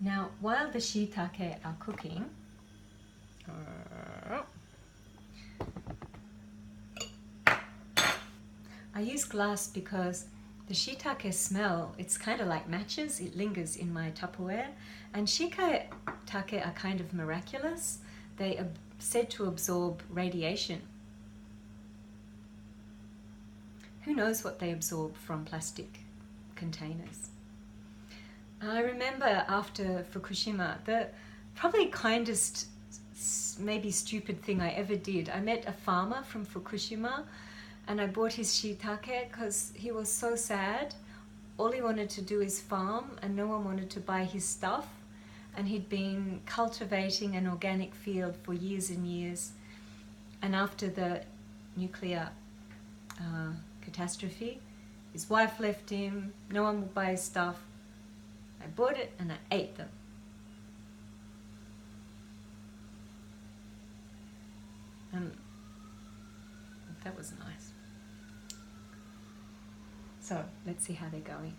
Now, while the shiitake are cooking, I use glass because the shiitake smell, it's kind of like matches, it lingers in my Tupperware. And shiitake are kind of miraculous. They are said to absorb radiation. Who knows what they absorb from plastic containers? I remember after Fukushima, the probably kindest, maybe stupid thing I ever did, I met a farmer from Fukushima and I bought his shiitake because he was so sad. All he wanted to do is farm and no one wanted to buy his stuff. And he'd been cultivating an organic field for years and years. And after the nuclear catastrophe, his wife left him, no one would buy his stuff. I bought it and I ate them. That was nice. So let's see how they're going.